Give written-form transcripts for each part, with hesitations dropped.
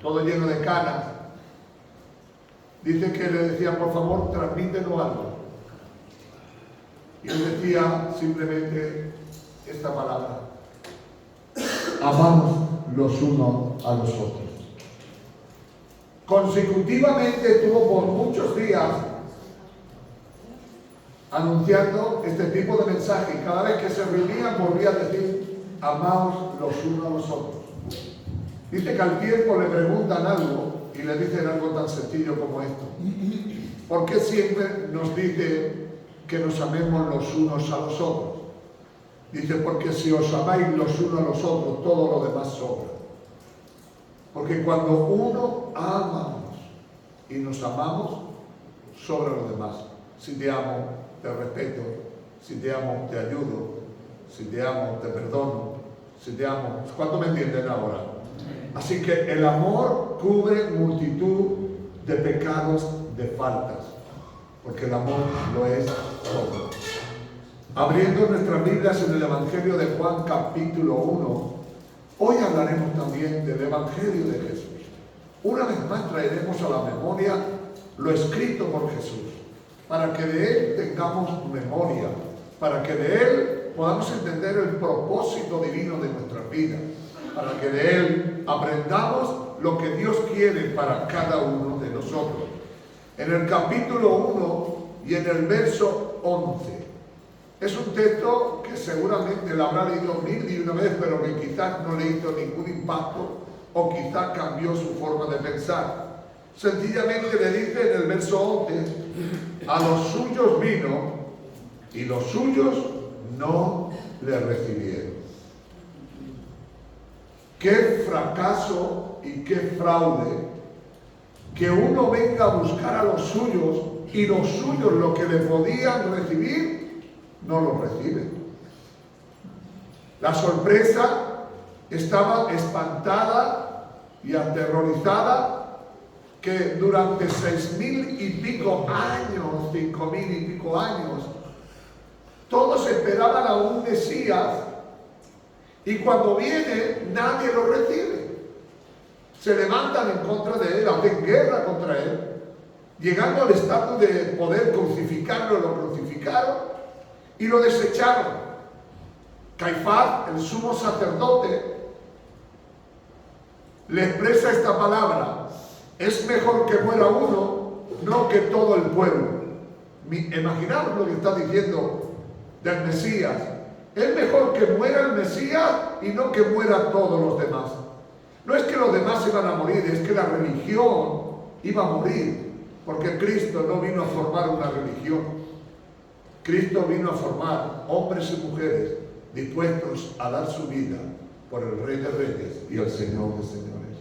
todo lleno de canas. Dice que le decían, por favor, transmítenos algo. Y él decía simplemente esta palabra: amamos los unos a los otros. Consecutivamente estuvo por muchos días anunciando este tipo de mensaje, y cada vez que se reunían volvía a decir: amaos los unos a los otros. Dice que al tiempo le preguntan algo y le dicen algo tan sencillo como esto: ¿por qué siempre nos dice que nos amemos los unos a los otros? Dice: porque si os amáis los unos a los otros, todo lo demás sobra. Porque cuando uno amamos y nos amamos, sobra lo demás. Si te amo, te respeto. Si te amo, te ayudo. Si te amo, te perdono. Si te amo... ¿Cuánto me entienden ahora? Así que el amor cubre multitud de pecados, de faltas. Porque el amor lo es todo. Abriendo nuestras Biblias en el Evangelio de Juan capítulo 1, hoy hablaremos también del Evangelio de Jesús. Una vez más traeremos a la memoria lo escrito por Jesús, para que de Él tengamos memoria, para que de Él podamos entender el propósito divino de nuestras vidas, para que de Él aprendamos lo que Dios quiere para cada uno de nosotros. En el capítulo 1 y en el verso 11, es un texto que seguramente lo habrá leído 1001 vez, pero que quizás no le hizo ningún impacto o quizás cambió su forma de pensar. Sencillamente le dice en el verso 11: a los suyos vino y los suyos no le recibieron. Qué fracaso y qué fraude que uno venga a buscar a los suyos y los suyos, lo que le podían recibir, no lo reciben. La sorpresa estaba espantada y aterrorizada que durante 6.000 y pico años, 5.000 y pico años, todos esperaban a un Mesías, y cuando viene nadie lo recibe. Se levantan en contra de él, hacen guerra contra él, llegando al estatus de poder crucificarlo. Lo crucificaron y lo desecharon. Caifás, el sumo sacerdote, le expresa esta palabra: es mejor que muera uno, no que todo el pueblo. Imaginaos lo que está diciendo del Mesías. Es mejor que muera el Mesías y no que muera todos los demás. No es que los demás iban a morir, es que la religión iba a morir, porque Cristo no vino a formar una religión. Cristo vino a formar hombres y mujeres dispuestos a dar su vida por el Rey de Reyes y el Señor de Señores.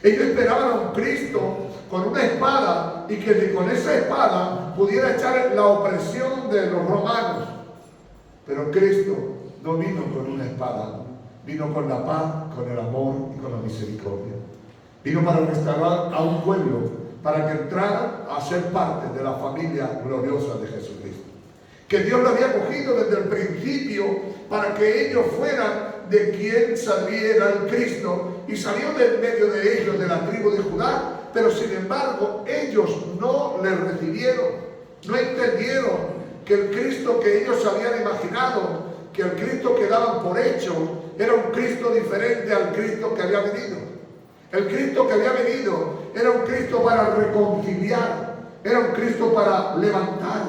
Ellos esperaban a un Cristo con una espada, y que con esa espada pudiera echar la opresión de los romanos. Pero Cristo no vino con una espada, vino con la paz, con el amor y con la misericordia. Vino para restaurar a un pueblo, para que entrara a ser parte de la familia gloriosa de Jesucristo. Que Dios lo había cogido desde el principio para que ellos fueran de quien saliera el Cristo, y salió de medio de ellos, de la tribu de Judá, pero sin embargo ellos no le recibieron, no entendieron que el Cristo que ellos habían imaginado, que el Cristo que daban por hecho, era un Cristo diferente al Cristo que había venido. El Cristo que había venido era un Cristo para reconciliar, era un Cristo para levantar,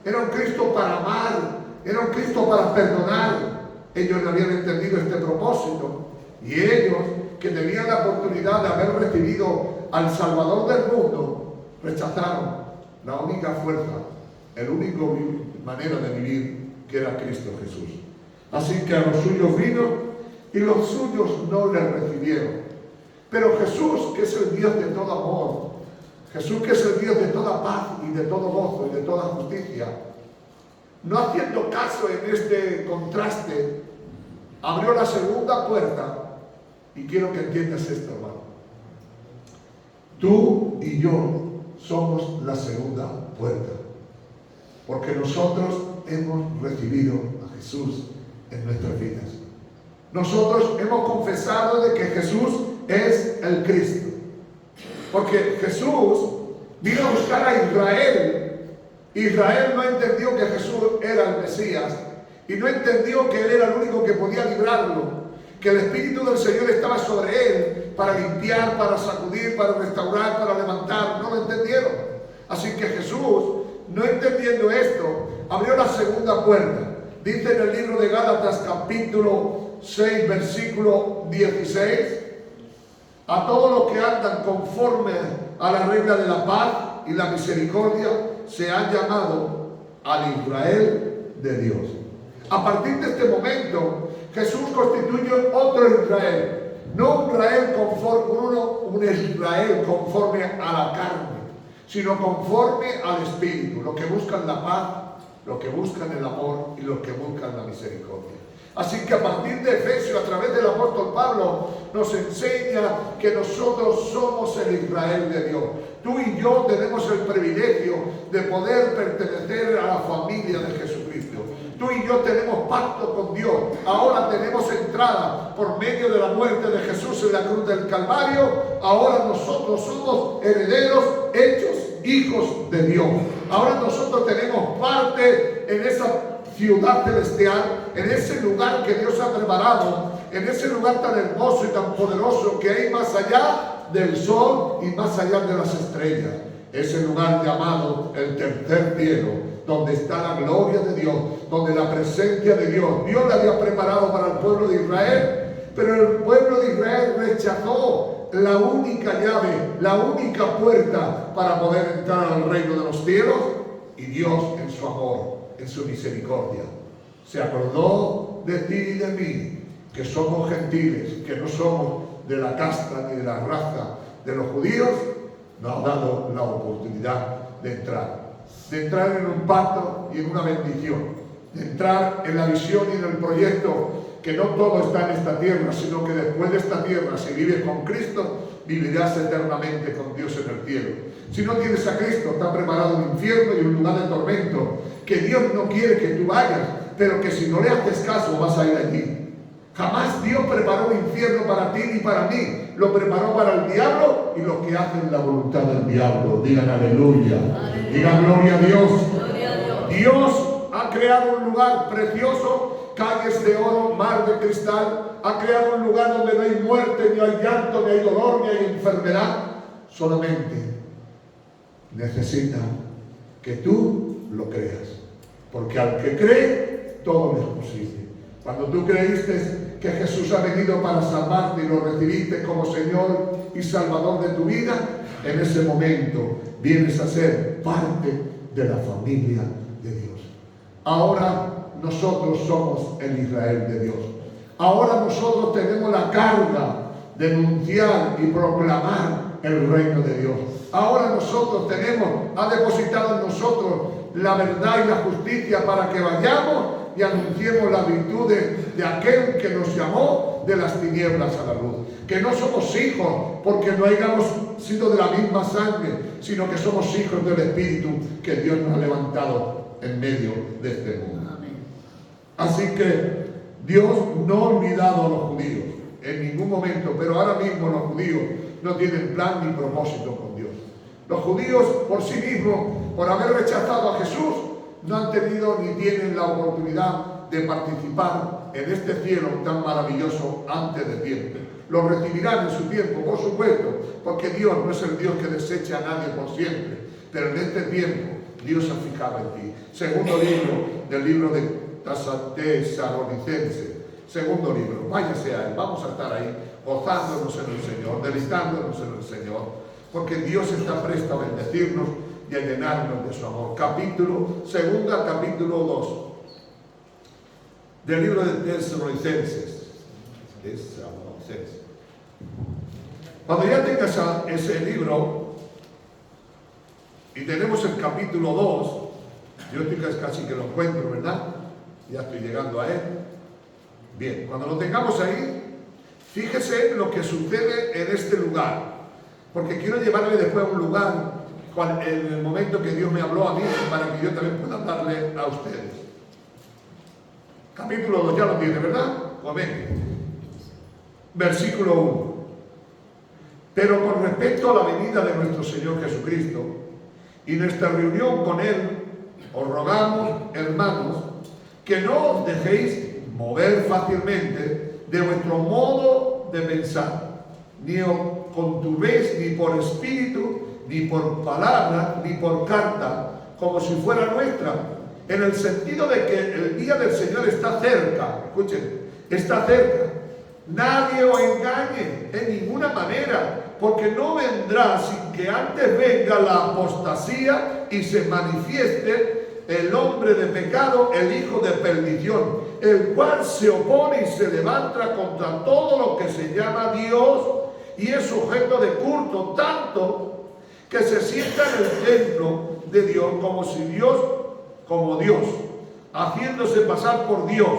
era un Cristo para amar, era un Cristo para perdonar. Ellos no habían entendido este propósito, y ellos, que tenían la oportunidad de haber recibido al Salvador del mundo, rechazaron la única fuerza, el único manera de vivir, que era Cristo Jesús. Así que a los suyos vino y los suyos no le recibieron. Pero Jesús, que es el Dios de todo amor, Jesús, que es el Dios de toda paz y de todo gozo y de toda justicia, no haciendo caso en este contraste, abrió la segunda puerta. Y quiero que entiendas esto, hermano. Tú y yo somos la segunda puerta, porque nosotros hemos recibido a Jesús en nuestras vidas. Nosotros hemos confesado de que Jesús es el Cristo. Porque Jesús vino a buscar a Israel. Israel no entendió que Jesús era el Mesías y no entendió que Él era el único que podía librarlo, que el Espíritu del Señor estaba sobre Él para limpiar, para sacudir, para restaurar, para levantar. No lo entendieron. Así que Jesús, no entendiendo esto, abrió la segunda puerta. Dice en el libro de Gálatas capítulo 6 versículo 16: a todos los que andan conforme a la regla de la paz y la misericordia se han llamado al Israel de Dios. A partir de este momento, Jesús constituye otro Israel, no un Israel conforme a la carne, sino conforme al Espíritu, los que buscan la paz, los que buscan el amor y los que buscan la misericordia. Así que a partir de Efesios, a través del apóstol Pablo, nos enseña que nosotros somos el Israel de Dios. Tú y yo tenemos el privilegio de poder pertenecer a la familia de Jesucristo. Tú y yo tenemos pacto con Dios. Ahora tenemos entrada por medio de la muerte de Jesús en la cruz del Calvario. Ahora nosotros somos herederos hechos hijos de Dios. Ahora nosotros tenemos parte en esa ciudad celestial, en ese lugar que Dios ha preparado, en ese lugar tan hermoso y tan poderoso que hay más allá del sol y más allá de las estrellas. Ese lugar llamado el tercer cielo, donde está la gloria de Dios, donde la presencia de Dios. Dios la había preparado para el pueblo de Israel, pero el pueblo de Israel rechazó la única llave, la única puerta para poder entrar al reino de los cielos. Y Dios, en su amor, en su misericordia, se acordó de ti y de mí, que somos gentiles, que no somos de la casta ni de la raza de los judíos. Nos ha dado la oportunidad de entrar en un pacto y en una bendición, de entrar en la visión y en el proyecto, que no todo está en esta tierra, sino que después de esta tierra, si vives con Cristo, vivirás eternamente con Dios en el cielo. Si no tienes a Cristo, está preparado un infierno y un lugar de tormento, que Dios no quiere que tú vayas, pero que si no le haces caso vas a ir allí. Jamás Dios preparó un infierno para ti ni para mí. Lo preparó para el diablo y los que hacen la voluntad del diablo. Digan aleluya. Digan gloria a Dios. Dios ha creado un lugar precioso, calles de oro, mar de cristal. Ha creado un lugar donde no hay muerte, ni hay llanto, ni hay dolor, ni hay enfermedad. Solamente necesita que tú lo creas. Porque al que cree, todo le es posible. Cuando tú creíste que Jesús ha venido para salvarte y lo recibiste como Señor y Salvador de tu vida, en ese momento vienes a ser parte de la familia de Dios. Ahora nosotros somos el Israel de Dios. Ahora nosotros tenemos la carga de anunciar y proclamar el reino de Dios. Ahora nosotros ha depositado en nosotros la verdad y la justicia para que vayamos y anunciemos las virtudes de aquel que nos llamó de las tinieblas a la luz. Que no somos hijos porque no hayamos sido de la misma sangre, sino que somos hijos del Espíritu que Dios nos ha levantado en medio de este mundo. Así que Dios no ha olvidado a los judíos en ningún momento, pero ahora mismo los judíos no tienen plan ni propósito con Dios. Los judíos por sí mismos, por haber rechazado a Jesús, no han tenido ni tienen la oportunidad de participar en este cielo tan maravilloso antes de tiempo. Lo recibirán en su tiempo, por supuesto, porque Dios no es el Dios que desecha a nadie por siempre, pero en este tiempo Dios ha fijado en ti. Segundo libro del libro de Tesalonicenses, segundo libro, váyase a él, vamos a estar ahí gozándonos en el Señor, deleitándonos en el Señor, porque Dios está presto a bendecirnos y a llenarnos de su amor. Capítulo 2 del libro de Tesalonicenses. Cuando ya tengas ese libro y tenemos el capítulo 2, yo estoy casi que lo encuentro, ¿verdad? Ya estoy llegando a él. Bien, cuando lo tengamos ahí, fíjese lo que sucede en este lugar, porque quiero llevarle después a un lugar en el momento que Dios me habló a mí, para que yo también pueda hablarle a ustedes. Capítulo 2, ya lo tiene, ¿verdad? Pues ven. Versículo 1. Pero con respecto a la venida de nuestro Señor Jesucristo y nuestra reunión con Él, os rogamos, hermanos, que no os dejéis mover fácilmente de vuestro modo de pensar, ni os conturbéis ni por espíritu, ni por palabra, ni por carta, como si fuera nuestra, en el sentido de que el día del Señor está cerca. Escuchen, está cerca. Nadie os engañe en ninguna manera, porque no vendrá sin que antes venga la apostasía y se manifieste el hombre de pecado, el hijo de perdición, el cual se opone y se levanta contra todo lo que se llama Dios y es sujeto de culto, tanto que se sienta en el templo de Dios como Dios, haciéndose pasar por Dios.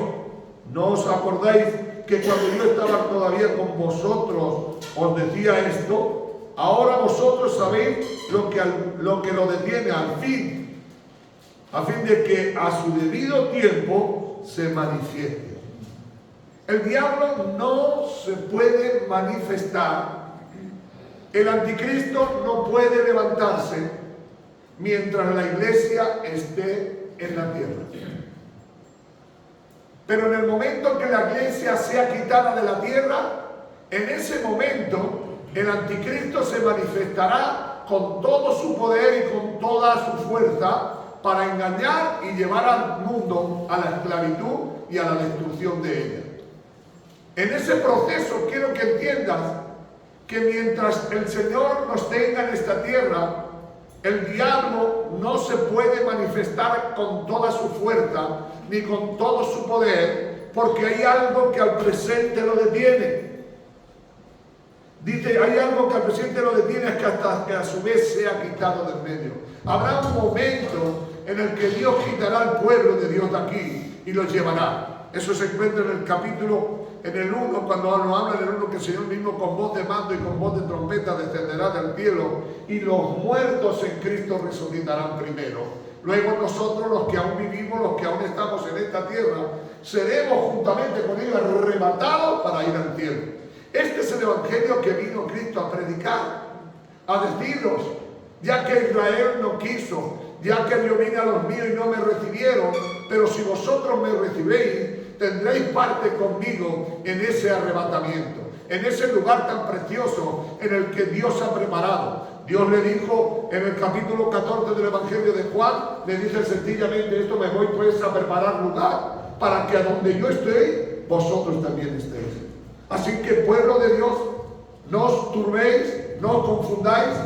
¿No os acordáis que cuando yo estaba todavía con vosotros os decía esto? Ahora vosotros sabéis lo que lo detiene a fin de que a su debido tiempo se manifieste. El diablo no se puede manifestar, el anticristo no puede levantarse mientras la iglesia esté en la tierra. Pero en el momento en que la iglesia sea quitada de la tierra, en ese momento el anticristo se manifestará con todo su poder y con toda su fuerza para engañar y llevar al mundo a la esclavitud y a la destrucción de ella. En ese proceso quiero que entiendas que mientras el Señor nos tenga en esta tierra, el diablo no se puede manifestar con toda su fuerza ni con todo su poder, porque hay algo que al presente lo detiene. Dice, hay algo que al presente lo detiene, es que hasta que a su vez sea quitado del medio. Habrá un momento en el que Dios quitará al pueblo de Dios de aquí y los llevará. Eso se encuentra en el capítulo, en el 1, cuando nos habla en el 1 que el Señor mismo con voz de mando y con voz de trompeta descenderá del cielo y los muertos en Cristo resucitarán primero. Luego nosotros, los que aún vivimos, los que aún estamos en esta tierra, seremos juntamente con ellos arrebatados para ir al cielo. Este es el evangelio que vino Cristo a predicar, a deciros, ya que Israel no quiso, ya que yo vine a los míos y no me recibieron, pero si vosotros me recibéis, tendréis parte conmigo en ese arrebatamiento, en ese lugar tan precioso en el que Dios ha preparado. Dios le dijo en el capítulo 14 del Evangelio de Juan, le dice sencillamente esto: me voy pues a preparar lugar para que a donde yo esté, vosotros también estéis. Así que, pueblo de Dios, no os turbéis, no os confundáis.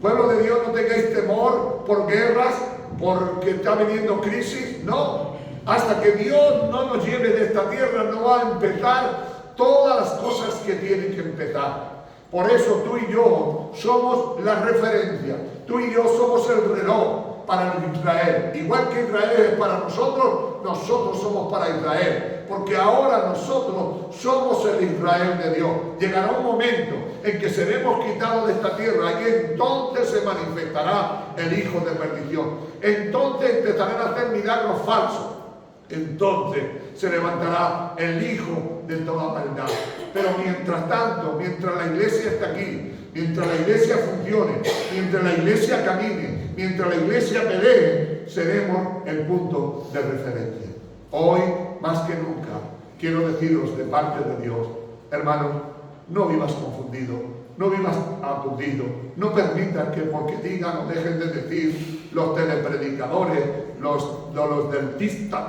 Pueblo de Dios, no tengáis temor por guerras, porque está viniendo crisis. No, hasta que Dios no nos lleve de esta tierra, no va a empezar todas las cosas que tienen que empezar. Por eso tú y yo somos la referencia, tú y yo somos el reloj para Israel. Igual que Israel es para nosotros, nosotros somos para Israel. Porque ahora nosotros somos el Israel de Dios. Llegará un momento en que seremos quitados de esta tierra y entonces se manifestará el hijo de perdición. Entonces empezarán a hacer milagros falsos. Entonces se levantará el hijo de toda maldad. Pero mientras tanto, mientras la iglesia está aquí, mientras la iglesia funcione, mientras la iglesia camine, mientras la iglesia pelee, seremos el punto de referencia. Hoy, más que nunca, quiero deciros de parte de Dios, hermanos, no vivas confundido, no vivas aturdido, no permitas que porque digan o dejen de decir los telepredicadores, los dentistas,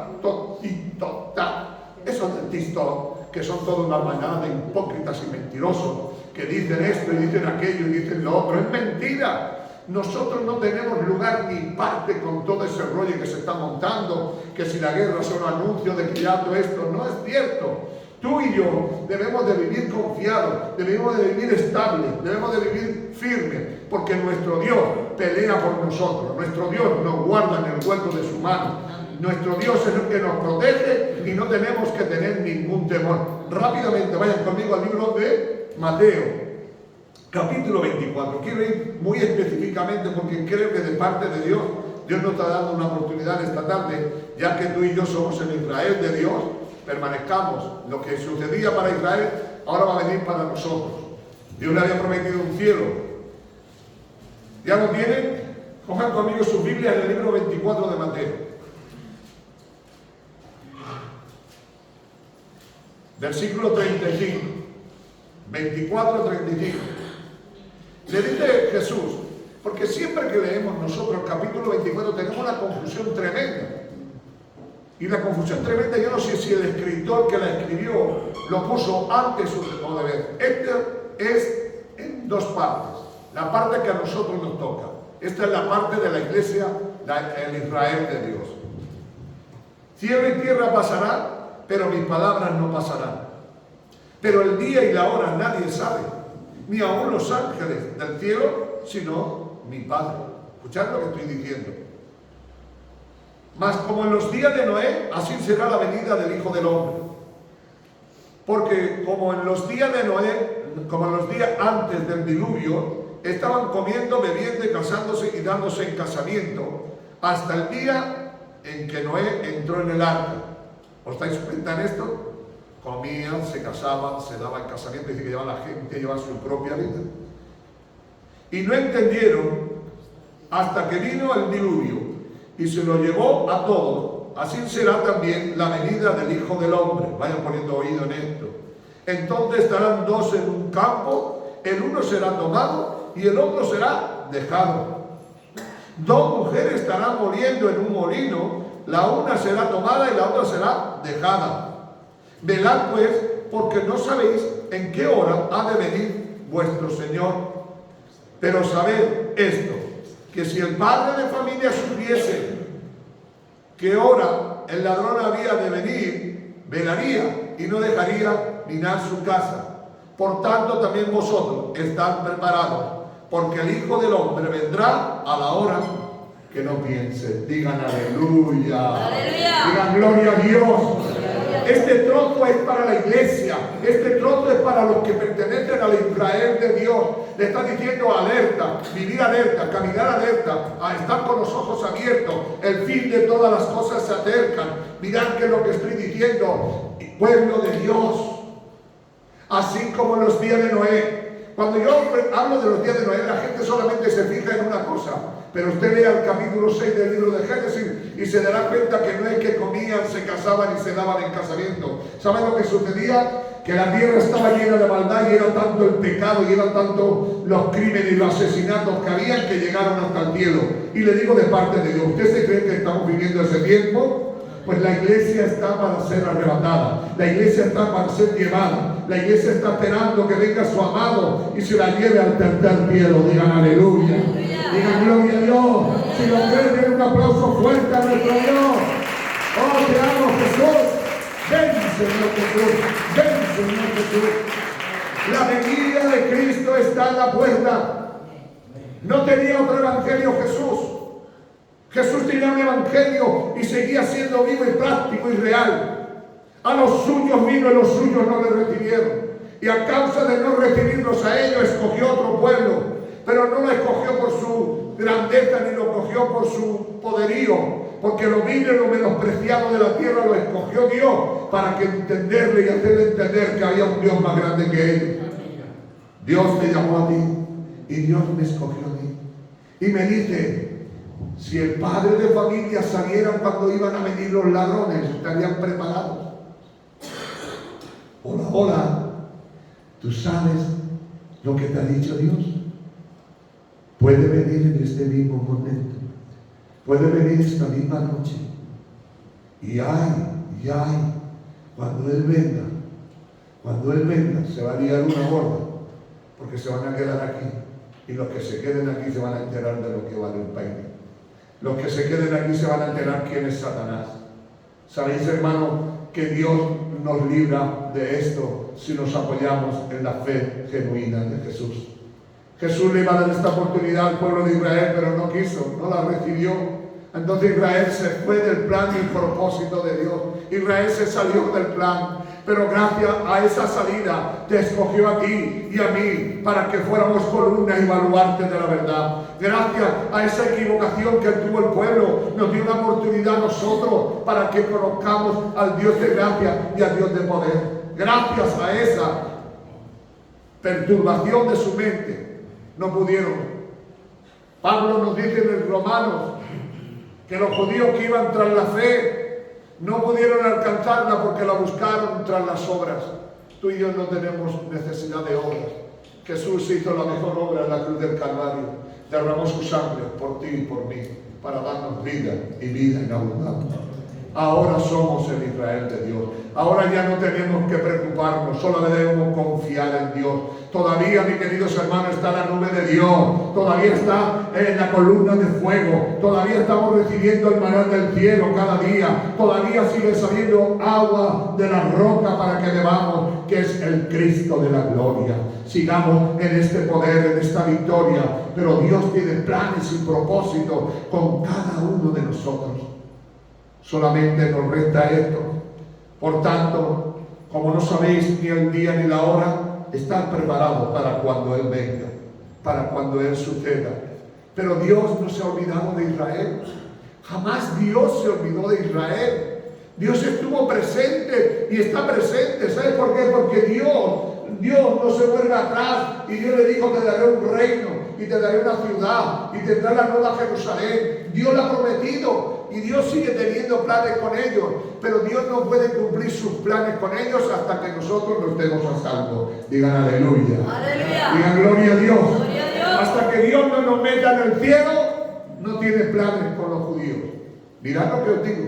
esos dentistas que son toda una manada de hipócritas y mentirosos, que dicen esto y dicen aquello y dicen lo otro. Es mentira. Nosotros no tenemos lugar ni parte con todo ese rollo que se está montando, que si la guerra es un anuncio de que ya todo esto no es cierto. Tú y yo debemos de vivir confiados, debemos de vivir estables, debemos de vivir firmes, porque nuestro Dios pelea por nosotros, nuestro Dios nos guarda en el hueco de su mano, nuestro Dios es el que nos protege y no tenemos que tener ningún temor. Rápidamente vayan conmigo al libro de Mateo, capítulo 24. Quiero ir muy específicamente porque creo que de parte de Dios, Dios nos está dando una oportunidad esta tarde, ya que tú y yo somos el Israel de Dios, permanezcamos. Lo que sucedía para Israel ahora va a venir para nosotros. Dios le había prometido un cielo. ¿Ya lo tienen? Cojan conmigo su Biblia en el libro 24 de Mateo. Versículo 35. 24-35. Le dice Jesús, porque siempre que leemos nosotros el capítulo 24 tenemos una confusión tremenda. Y la confusión tremenda, yo no sé si el escritor que la escribió lo puso antes o de ver. Este es en dos partes. La parte que a nosotros nos toca. Esta es la parte de la iglesia, el Israel de Dios. Cielo y tierra pasará, pero mis palabras no pasarán. Pero el día y la hora nadie sabe, ni aun los ángeles del cielo, sino mi Padre. Escuchad lo que estoy diciendo. Mas como en los días de Noé, así será la venida del Hijo del Hombre. Porque como en los días de Noé, como en los días antes del diluvio, estaban comiendo, bebiendo y casándose y dándose en casamiento, hasta el día en que Noé entró en el arca. ¿Os dais cuenta en esto? Comían, se casaban, se daban en casamiento, dice que lleva la gente, lleva su propia vida. Y no entendieron hasta que vino el diluvio y se lo llevó a todos. Así será también la venida del Hijo del Hombre. Vayan poniendo oído en esto. Entonces estarán dos en un campo, el uno será tomado y el otro será dejado. Dos mujeres estarán moliendo en un molino, la una será tomada y la otra será dejada. Velad pues, porque no sabéis en qué hora ha de venir vuestro Señor. Pero sabed esto, que si el padre de familia supiese qué hora el ladrón había de venir, velaría y no dejaría minar su casa. Por tanto, también vosotros estad preparados, porque el Hijo del Hombre vendrá a la hora que no piense. Digan aleluya. Aleluya. Digan gloria a Dios. Este trozo es para la iglesia. Este trozo es para los que pertenecen al Israel de Dios. Le está diciendo alerta, vivir alerta, caminar alerta, a estar con los ojos abiertos. El fin de todas las cosas se acercan. Mirad que es lo que estoy diciendo. Pueblo de Dios. Así como en los días de Noé. Cuando yo hablo de los días de Noé, la gente solamente se fija en una cosa. Pero usted lea el capítulo 6 del libro de Génesis y se dará cuenta que no es que comían, se casaban y se daban en casamiento. ¿Saben lo que sucedía? Que la tierra estaba llena de maldad y era tanto el pecado y eran tanto los crímenes y los asesinatos que habían que llegaron hasta el cielo. Y le digo de parte de Dios, ¿usted se cree que estamos viviendo ese tiempo? Pues la iglesia está para ser arrebatada, la iglesia está para ser llevada, la iglesia está esperando que venga su amado y se la lleve al tercer cielo. Digan aleluya, digan gloria a Dios. Si lo creen, den un aplauso fuerte a nuestro Dios. Oh, te amo, Jesús. Ven, Señor Jesús, ven, Señor Jesús. La venida de Cristo está en la puerta. No tenía otro evangelio Jesús. Jesús tenía un evangelio y seguía siendo vivo y práctico y real. A los suyos vino y los suyos no le recibieron. Y a causa de no recibirlos a ellos, escogió otro pueblo. Pero no lo escogió por su grandeza ni lo escogió por su poderío. Porque lo vil y lo menospreciado de la tierra lo escogió Dios para que entenderle y hacerle entender que había un Dios más grande que ellos. Dios me llamó a ti y Dios me escogió a mí. Y me dice, si el padre de familia saliera cuando iban a venir los ladrones, estarían preparados. Hola, hola. ¿Tú sabes lo que te ha dicho Dios? Puede venir en este mismo momento. Puede venir esta misma noche. Y ay, cuando Él venga, se va a liar una gorda, porque se van a quedar aquí. Y los que se queden aquí se van a enterar de lo que vale un peine. Los que se queden aquí se van a enterar quién es Satanás. ¿Sabéis, hermano, que Dios nos libra de esto si nos apoyamos en la fe genuina de Jesús? Jesús le iba a dar esta oportunidad al pueblo de Israel, pero no quiso, no la recibió. Entonces Israel se fue del plan y el propósito de Dios. Israel se salió del plan. Pero gracias a esa salida te escogió a ti y a mí para que fuéramos columna y baluarte de la verdad. Gracias a esa equivocación que tuvo el pueblo, nos dio una oportunidad a nosotros para que conozcamos al Dios de gracia y al Dios de poder. Gracias a esa perturbación de su mente, no pudieron. Pablo nos dice en el Romanos que los judíos que iban tras la fe no pudieron alcanzarla porque la buscaron tras las obras. Tú y yo no tenemos necesidad de obras. Jesús hizo la mejor obra en la cruz del Calvario. Derramó su sangre por ti y por mí para darnos vida y vida en abundancia. Ahora somos el Israel de Dios. Ahora ya no tenemos que preocuparnos, solo debemos confiar en Dios. Todavía, mis queridos hermanos, está la nube de Dios. Todavía está en la columna de fuego. Todavía estamos recibiendo el maná del cielo cada día. Todavía sigue saliendo agua de la roca para que bebamos, que es el Cristo de la gloria. Sigamos en este poder, en esta victoria. Pero Dios tiene planes y propósitos con cada uno de nosotros. Solamente nos resta esto. Por tanto, como no sabéis ni el día ni la hora, estad preparados para cuando Él venga, para cuando Él suceda. Pero Dios no se ha olvidado de Israel. Jamás Dios se olvidó de Israel. Dios estuvo presente y está presente. ¿Sabes por qué? Porque Dios no se vuelve atrás y Dios le dijo: te daré un reino y te daré una ciudad y tendrás la nueva Jerusalén. Dios lo ha prometido y Dios sigue teniendo planes con ellos, pero Dios no puede cumplir sus planes con ellos hasta que nosotros nos demos a salvo. Digan aleluya. Aleluya. Digan gloria a Dios. Gloria a Dios. Hasta que Dios no nos meta en el cielo, no tiene planes con los judíos. Mirad lo que os digo,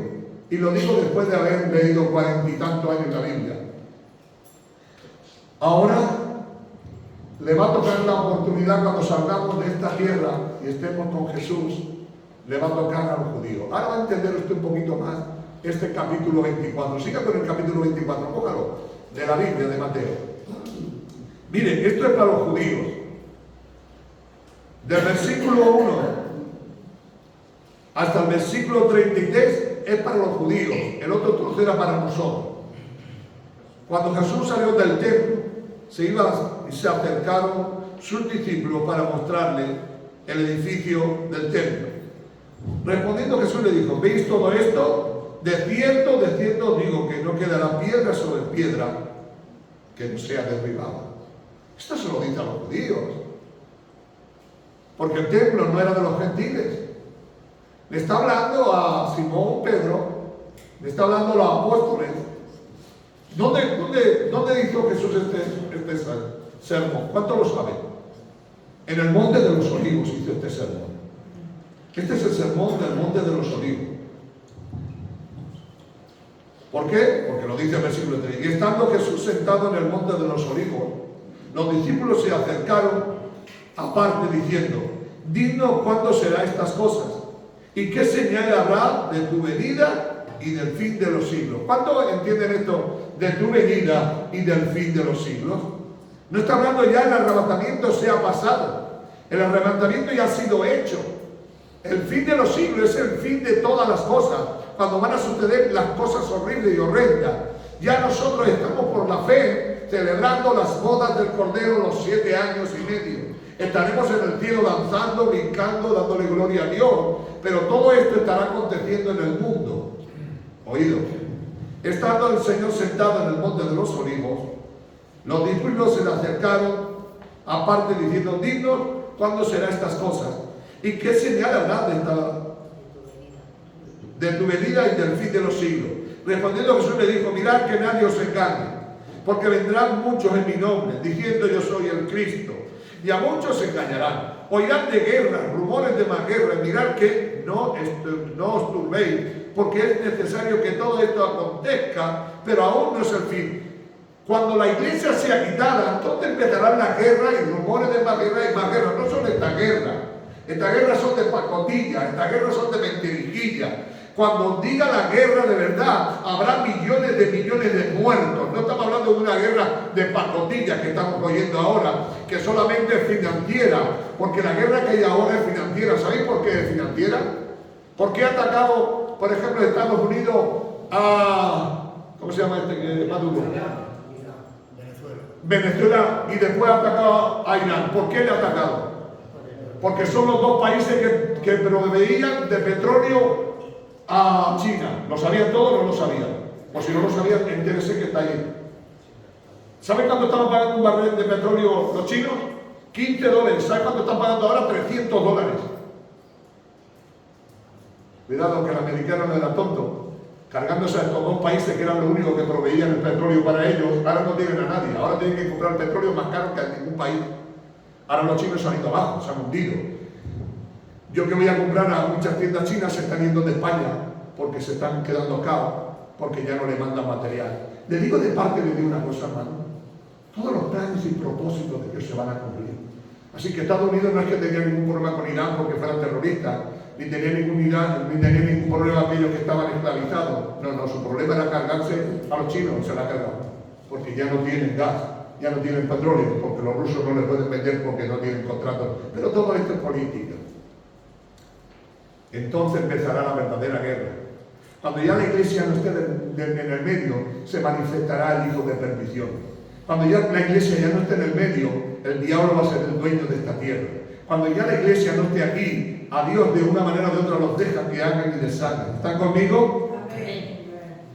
y lo digo después de haber leído 40 y tantos años la Biblia. Ahora le va a tocar la oportunidad cuando salgamos de esta tierra y estemos con Jesús. Le va a tocar a los judíos. Ahora va a entender usted un poquito más este capítulo 24. Siga con el capítulo 24, póngalo, de la Biblia de Mateo. Mire, esto es para los judíos. Del versículo 1 hasta el versículo 33 es para los judíos. El otro trozo era para nosotros. Cuando Jesús salió del templo, se acercaron sus discípulos para mostrarle el edificio del templo. Respondiendo, Jesús le dijo: ¿veis todo esto? De cierto os digo que no quedará piedra sobre piedra que no sea derribada. Esto se lo dice a los judíos, porque el templo no era de los gentiles. Le está hablando a Simón Pedro, le está hablando a los apóstoles. ¿Dónde hizo Jesús este sermón? ¿Cuánto lo saben? En el monte de los olivos hizo este sermón. Este es el sermón del monte de los olivos. ¿Por qué? Porque lo dice el versículo 3. Y estando Jesús sentado en el monte de los olivos, los discípulos se acercaron aparte diciendo: dinos cuándo será estas cosas y qué señal habrá de tu venida y del fin de los siglos. ¿Cuántos entienden esto de tu venida y del fin de los siglos? No está hablando ya el arrebatamiento se ha pasado. El arrebatamiento ya ha sido hecho. El fin de los siglos es el fin de todas las cosas, cuando van a suceder las cosas horribles y horrendas. Ya nosotros estamos por la fe celebrando las bodas del Cordero los 7 años y medio. Estaremos en el cielo danzando, brincando, dándole gloria a Dios. Pero todo esto estará aconteciendo en el mundo. Oído. Estando el Señor sentado en el monte de los olivos, los discípulos se le acercaron aparte diciendo: dinos cuándo serán estas cosas y qué señal habrá de tu venida y del fin de los siglos. Respondiendo Jesús le dijo: mirad que nadie os engañe, porque vendrán muchos en mi nombre diciendo: yo soy el Cristo, y a muchos se engañarán. Oirán de guerras, rumores de más guerra, y mirad que no os turbéis, porque es necesario que todo esto acontezca, pero aún no es el fin. Cuando la iglesia sea quitada, entonces empezarán las guerras y rumores de más guerra y más guerra. No son estas guerras. Estas guerras son de pacotilla, estas guerras son de mentirijilla. Cuando diga la guerra de verdad, habrá millones de muertos. No estamos hablando de una guerra de pacotilla que estamos oyendo ahora, que solamente es financiera, porque la guerra que hay ahora es financiera. ¿Sabéis por qué es financiera? Porque ha atacado, por ejemplo, Estados Unidos a... ¿cómo se llama este? Maduro. Venezuela, y después ha atacado a Irán. ¿Por qué le ha atacado? Porque son los dos países que proveían de petróleo a China. ¿Lo sabían todos o no lo sabían? O si no lo sabían, entérese que está ahí. ¿Sabe cuánto estaban pagando un barril de petróleo los chinos? $15. ¿Sabe cuánto están pagando ahora? $300. Cuidado que el americano no era tonto, cargándose a estos dos países que eran los únicos que proveían el petróleo para ellos. Ahora no tienen a nadie, ahora tienen que comprar petróleo más caro que en ningún país. Ahora los chinos se han ido abajo, se han hundido. Yo que voy a comprar a muchas tiendas chinas se están yendo de España porque se están quedando caos, porque ya no le mandan material. Le digo de parte de Dios una cosa, hermano. Todos los planes y propósitos de Dios se van a cumplir. Así que Estados Unidos no es que tenía ningún problema con Irán porque fueran terroristas, ni tenía ningún problema aquellos que estaban esclavizados. No, su problema era cargarse a los chinos, se la cargaron, porque ya no tienen gas, ya no tienen petróleo, porque los rusos no les pueden vender porque no tienen contratos. Pero todo esto es política. Entonces empezará la verdadera guerra. Cuando ya la iglesia no esté en el medio, se manifestará el hijo de perdición. Cuando ya la iglesia ya no esté en el medio, el diablo va a ser el dueño de esta tierra. Cuando ya la iglesia no esté aquí, a Dios de una manera o de otra los deja que hagan y deshagan. ¿Están conmigo?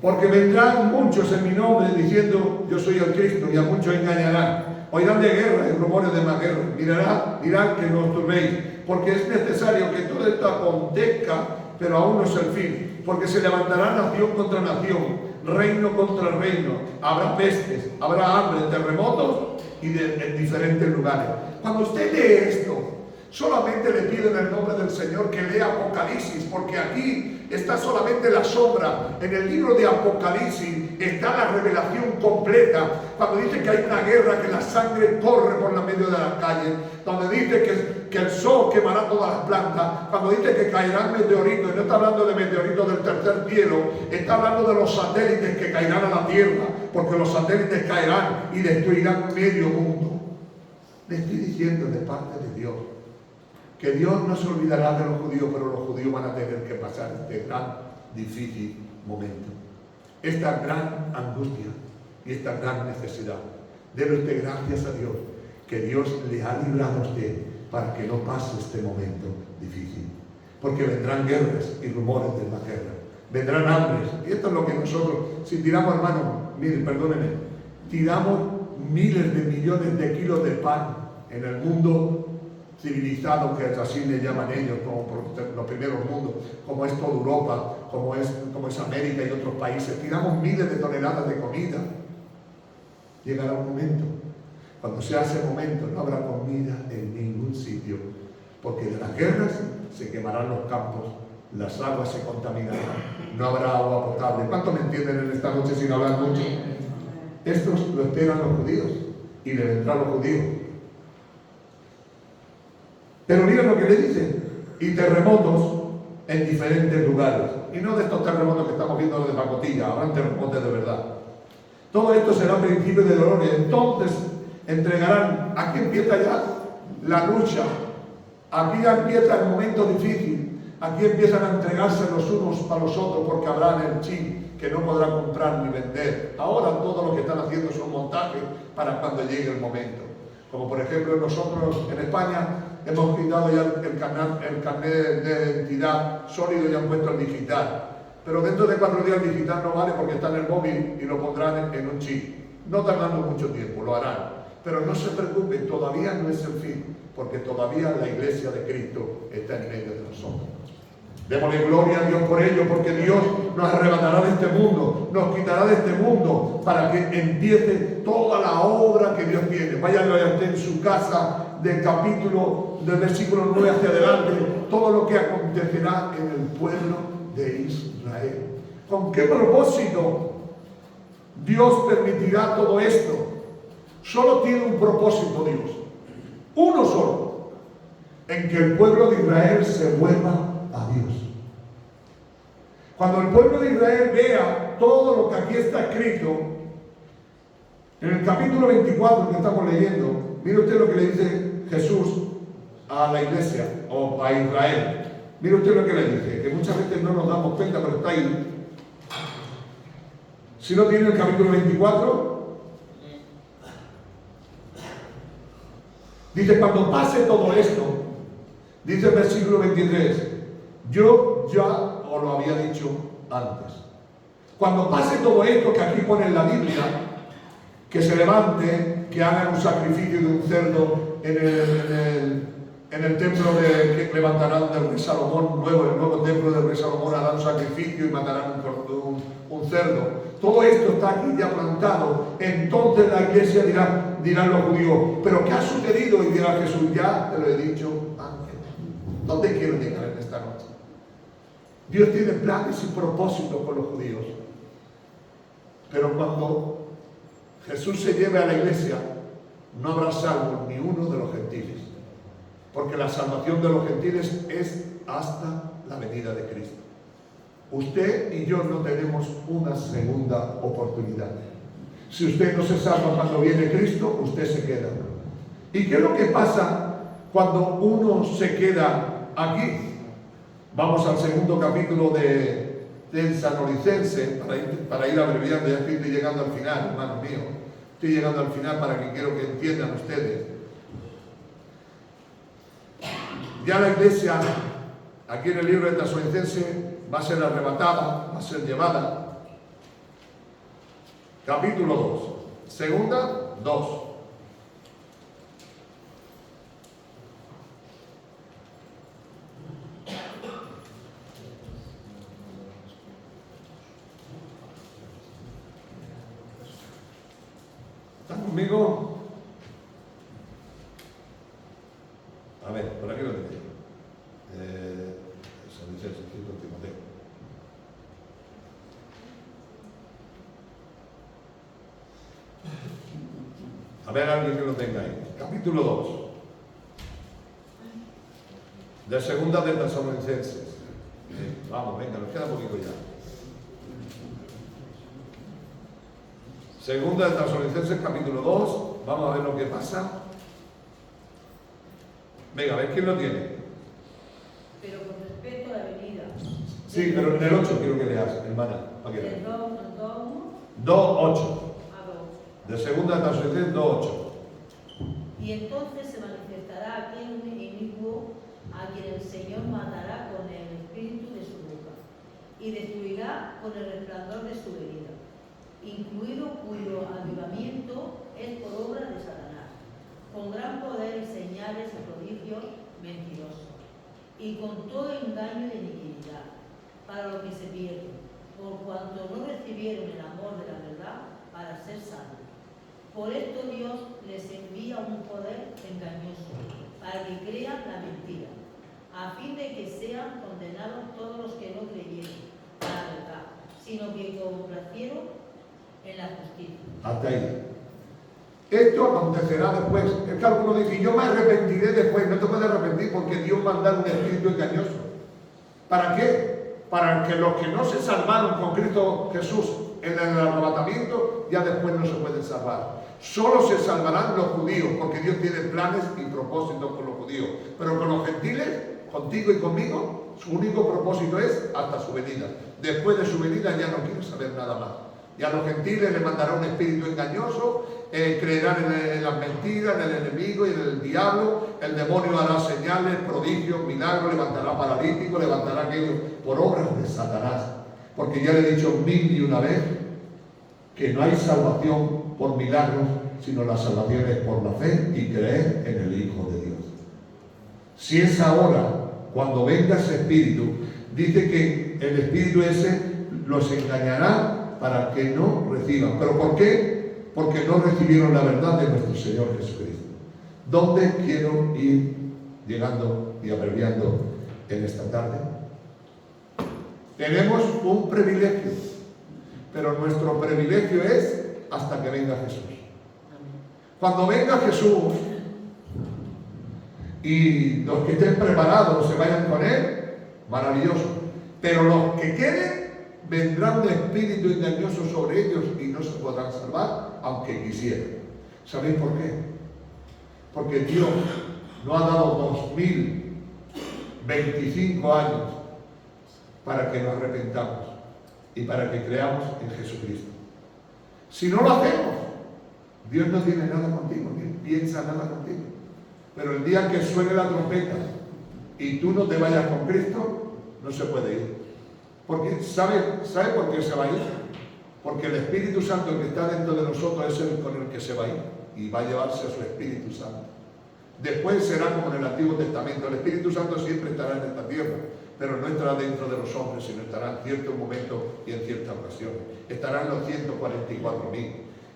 Porque vendrán muchos en mi nombre diciendo yo soy el Cristo, y a muchos engañarán. Oirán de guerra y rumores de más guerra. Dirán que no os turbéis, porque es necesario que todo esto acontezca, pero aún no es el fin. Porque se levantará nación contra nación, reino contra reino. Habrá pestes, habrá hambre, terremotos y en diferentes lugares. Cuando usted lee esto, solamente le pido en el nombre del Señor que lea Apocalipsis, porque aquí está solamente la sombra. En el libro de Apocalipsis está la revelación completa. Cuando dice que hay una guerra, que la sangre corre por la medio de las calles, donde dice que el sol quemará todas las plantas, cuando dice que caerán meteoritos, y no está hablando de meteoritos del tercer cielo, está hablando de los satélites que caerán a la tierra, porque los satélites caerán y destruirán medio mundo. Le estoy diciendo de parte de Dios que Dios no se olvidará de los judíos, pero los judíos van a tener que pasar este gran, difícil momento, esta gran angustia y esta gran necesidad. Debe usted gracias a Dios que Dios le ha librado a usted para que no pase este momento difícil, porque vendrán guerras y rumores de la guerra, vendrán hambres, y esto es lo que nosotros, si tiramos, hermano, miren, perdónenme, tiramos miles de millones de kilos de pan en el mundo civilizado, que así le llaman ellos, como los primeros mundos, como es toda Europa, como es América y otros países. Tiramos miles de toneladas de comida. Llegará un momento, cuando sea ese momento, no habrá comida en ningún sitio, porque de las guerras se quemarán los campos, las aguas se contaminarán, no habrá agua potable. ¿Cuánto me entienden en esta noche sin hablar mucho? Estos lo esperan los judíos y le vendrán los judíos. Pero miren lo que le dicen, y terremotos en diferentes lugares. Y no de estos terremotos que estamos viendo de pacotilla, habrán terremotos de verdad. Todo esto será principio de dolor, y entonces entregarán. Aquí empieza ya la lucha, aquí ya empieza el momento difícil, aquí empiezan a entregarse los unos para los otros, porque habrán el chip que no podrán comprar ni vender. Ahora todo lo que están haciendo son montajes para cuando llegue el momento. Como por ejemplo nosotros en España hemos quitado ya el carnet de identidad sólido y han puesto el digital. Pero dentro de 4 días el digital no vale porque está en el móvil y lo pondrán en un chip. No tardando mucho tiempo, lo harán. Pero no se preocupen, todavía no es el fin, porque todavía la iglesia de Cristo está en medio de nosotros. Démosle gloria a Dios por ello, porque Dios nos arrebatará de este mundo, nos quitará de este mundo para que empiece toda la obra que Dios tiene. Vayan a usted en su casa del versículo 9 hacia adelante, todo lo que acontecerá en el pueblo de Israel. ¿Con qué propósito Dios permitirá todo esto? Solo tiene un propósito Dios, uno solo, en que el pueblo de Israel se vuelva a Dios. Cuando el pueblo de Israel vea todo lo que aquí está escrito, en el capítulo 24 que estamos leyendo, mire usted lo que le dice Jesús a la iglesia o a Israel. Mire usted lo que le dice, que muchas veces no nos damos cuenta, pero está ahí. Si no tiene el capítulo 24, dice: cuando pase todo esto, dice el versículo 23, yo ya os lo había dicho antes. Cuando pase todo esto que aquí pone en la Biblia, que se levanten, que hagan un sacrificio de un cerdo en el templo que levantarán del rey Salomón, el nuevo templo del rey Salomón, harán un sacrificio y matarán un cerdo. Todo esto está aquí ya plantado. Entonces la iglesia dirán los judíos, ¿pero qué ha sucedido? Y dirá Jesús, ya te lo he dicho antes. ¿Dónde quiero llegar en esta noche? Dios tiene planes y propósitos con los judíos. Pero cuando Jesús se lleve a la iglesia, no habrá salvo ni uno de los gentiles. Porque la salvación de los gentiles es hasta la venida de Cristo. Usted y yo no tenemos una segunda oportunidad. Si usted no se salva cuando viene Cristo, usted se queda. ¿Y qué es lo que pasa cuando uno se queda aquí? Vamos al segundo capítulo de Tesalonicenses, para ir abreviando. Ya estoy llegando al final, hermanos míos. Estoy llegando al final para que quiero que entiendan ustedes. Ya la iglesia, aquí en el libro de Tesalonicenses, va a ser arrebatada, va a ser llevada. Capítulo 2. Segunda, 2. ¿Están conmigo? A ver, por aquí lo tengo. Timoteo. A ver, alguien que lo tenga ahí. Capítulo 2. De segunda de Tesalonicenses. Vamos, venga, nos queda poquito ya. Segunda de Tesalonicenses, capítulo 2. Vamos a ver lo que pasa. Venga, a ver quién lo tiene. Pero con respecto a la venida. Sí, pero en el 8 quiero que leas, hermana. El 2:8. 2. De segunda de Tesalonicenses 2:8. Y entonces se manifestará aquel inicuo a quien el Señor matará con el espíritu de su boca y destruirá con el resplandor de su venida, incluido cuyo avivamiento es por obra de Satanás, con gran poder y señales y prodigios mentirosos, y con todo engaño de iniquidad, para los que se pierden, por cuanto no recibieron el amor de la verdad para ser salvos. Por esto Dios les envía un poder engañoso, para que crean la mentira, a fin de que sean condenados todos los que no creyeron a la verdad, sino que complacieron en la justicia. Hasta ahí. Esto acontecerá después. Es que algunos dicen, yo me arrepentiré después. No te puedes arrepentir porque Dios va a dar un espíritu engañoso. ¿Para qué? Para que los que no se salvaron con Cristo Jesús en el arrebatamiento, ya después no se pueden salvar. Solo se salvarán los judíos, porque Dios tiene planes y propósitos con los judíos. Pero con los gentiles, contigo y conmigo, su único propósito es hasta su venida. Después de su venida ya no quiere saber nada más. Y a los gentiles les mandará un espíritu engañoso, creerán en las mentiras, en el enemigo y en el diablo. El demonio hará señales, prodigios, milagros, levantará paralíticos, levantará aquellos por obras de Satanás. Porque ya le he dicho 1001 vez que no hay salvación por milagros, sino la salvación es por la fe y creer en el Hijo de Dios. Si es ahora, cuando venga ese espíritu, dice que el espíritu ese los engañará para que no reciban. ¿Pero por qué? Porque no recibieron la verdad de nuestro Señor Jesucristo. ¿Dónde quiero ir llegando y abreviando en esta tarde? Tenemos un privilegio, pero nuestro privilegio es hasta que venga Jesús. Cuando venga Jesús y los que estén preparados se vayan con Él, maravilloso. Pero los que queden, vendrá un espíritu engañoso sobre ellos y no se podrán salvar, aunque quisieran. ¿Sabéis por qué? Porque Dios nos ha dado 2025 años para que nos arrepentamos y para que creamos en Jesucristo. Si no lo hacemos, Dios no tiene nada contigo, ni piensa nada contigo. Pero el día que suene la trompeta y tú no te vayas con Cristo, no se puede ir. Porque ¿sabe por qué se va a ir? Porque el Espíritu Santo que está dentro de nosotros es el con el que se va a ir y va a llevarse a su Espíritu Santo. Después será como en el Antiguo Testamento. El Espíritu Santo siempre estará en esta tierra, pero no estará dentro de los hombres, sino estará en ciertos momentos y en ciertas ocasiones. Estarán los 144.000,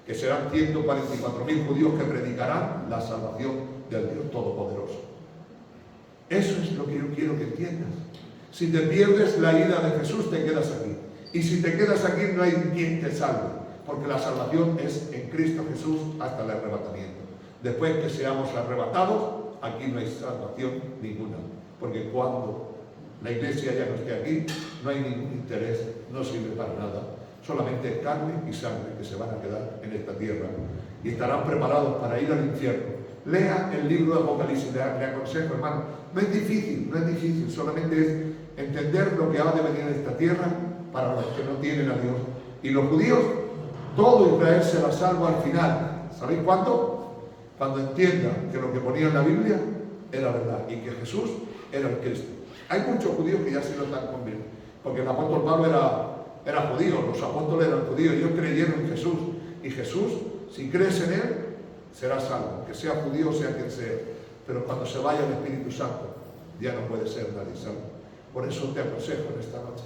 que serán 144.000 judíos que predicarán la salvación del Dios Todopoderoso. Eso es lo que yo quiero que entiendas. Si te pierdes la ida de Jesús, te quedas aquí. Y si te quedas aquí, no hay quien te salve, porque la salvación es en Cristo Jesús hasta el arrebatamiento. Después que seamos arrebatados, aquí no hay salvación ninguna, porque cuando la iglesia ya no esté aquí, no hay ningún interés, no sirve para nada. Solamente carne y sangre que se van a quedar en esta tierra y estarán preparados para ir al infierno. Lea el libro de Apocalipsis, le aconsejo, hermano. No es difícil, solamente es entender lo que ha de venir en esta tierra para los que no tienen a Dios. Y los judíos, todo Israel será salvo al final. ¿Sabéis cuándo? Cuando entiendan que lo que ponía en la Biblia era verdad y que Jesús era el Cristo. Hay muchos judíos que ya se lo están convirtiendo, porque el apóstol Pablo era judío, los apóstoles eran judíos, ellos creyeron en Jesús. Y Jesús, si crees en Él, serás salvo, que sea judío o sea quien sea. Pero cuando se vaya el Espíritu Santo, ya no puede ser nadie salvo. Por eso te aconsejo en esta noche,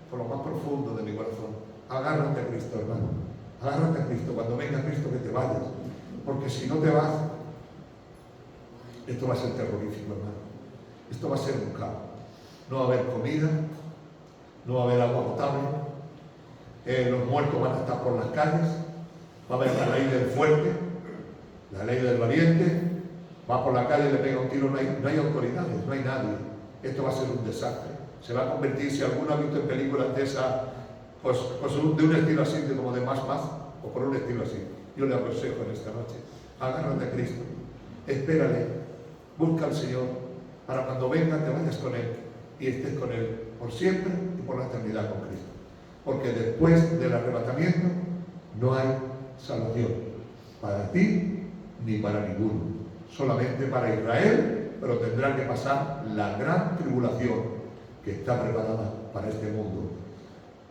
por lo más profundo de mi corazón, agárrate a Cristo, hermano. Agárrate a Cristo. Cuando venga Cristo, que te vayas. Porque si no te vas, esto va a ser terrorífico, hermano. Esto va a ser un caos. No va a haber comida, no va a haber agua potable, los muertos van a estar por las calles, va a haber la ley del fuerte, la ley del valiente, va por la calle y le pega un tiro, no hay autoridades, no hay nadie. Esto va a ser un desastre. Se va a convertir, si alguno ha visto en películas de esa, pues de un estilo así, como de más, o por un estilo así. Yo le aconsejo en esta noche, agárrate a Cristo, espérale, busca al Señor, para cuando venga te vayas con Él y estés con Él por siempre y por la eternidad con Cristo. Porque después del arrebatamiento no hay salvación para ti ni para ninguno, solamente para Israel, pero tendrá que pasar la gran tribulación que está preparada para este mundo.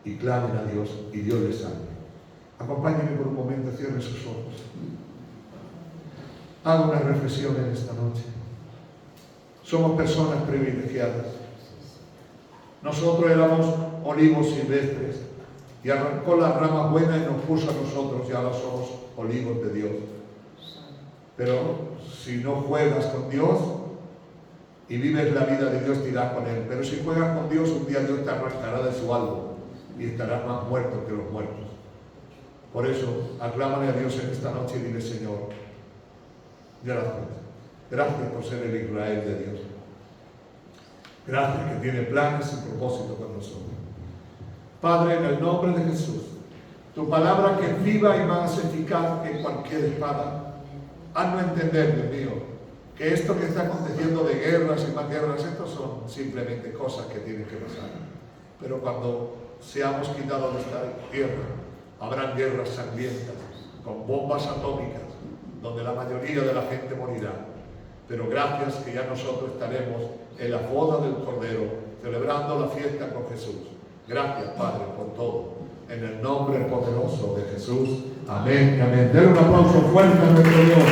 Y clamen a Dios y Dios les salve. Acompáñenme por un momento, cierre sus ojos. Haga una reflexión en esta noche. Somos personas privilegiadas. Nosotros éramos olivos silvestres y arrancó las ramas buenas y nos puso a nosotros y ahora somos olivos de Dios. Pero si no juegas con Dios y vives la vida de Dios, te irás con Él. Pero si juegas con Dios, un día Dios te arrancará de su algo y estarás más muerto que los muertos. Por eso, aclámale a Dios en esta noche y dile: Señor, gracias. Gracias por ser el Israel de Dios. Gracias que tiene planes y propósitos con nosotros. Padre, en el nombre de Jesús, tu palabra que es viva y más eficaz que cualquier espada, haznos entender, Dios mío, que esto que está aconteciendo de guerras y más guerras, estos son simplemente cosas que tienen que pasar. Pero cuando seamos quitados de esta tierra, habrán guerras sangrientas, con bombas atómicas, donde la mayoría de la gente morirá. Pero gracias que ya nosotros estaremos en la boda del Cordero, celebrando la fiesta con Jesús. Gracias, Padre, por todo. En el nombre poderoso de Jesús. Amén y amén. Den un aplauso fuerte a nuestro Dios.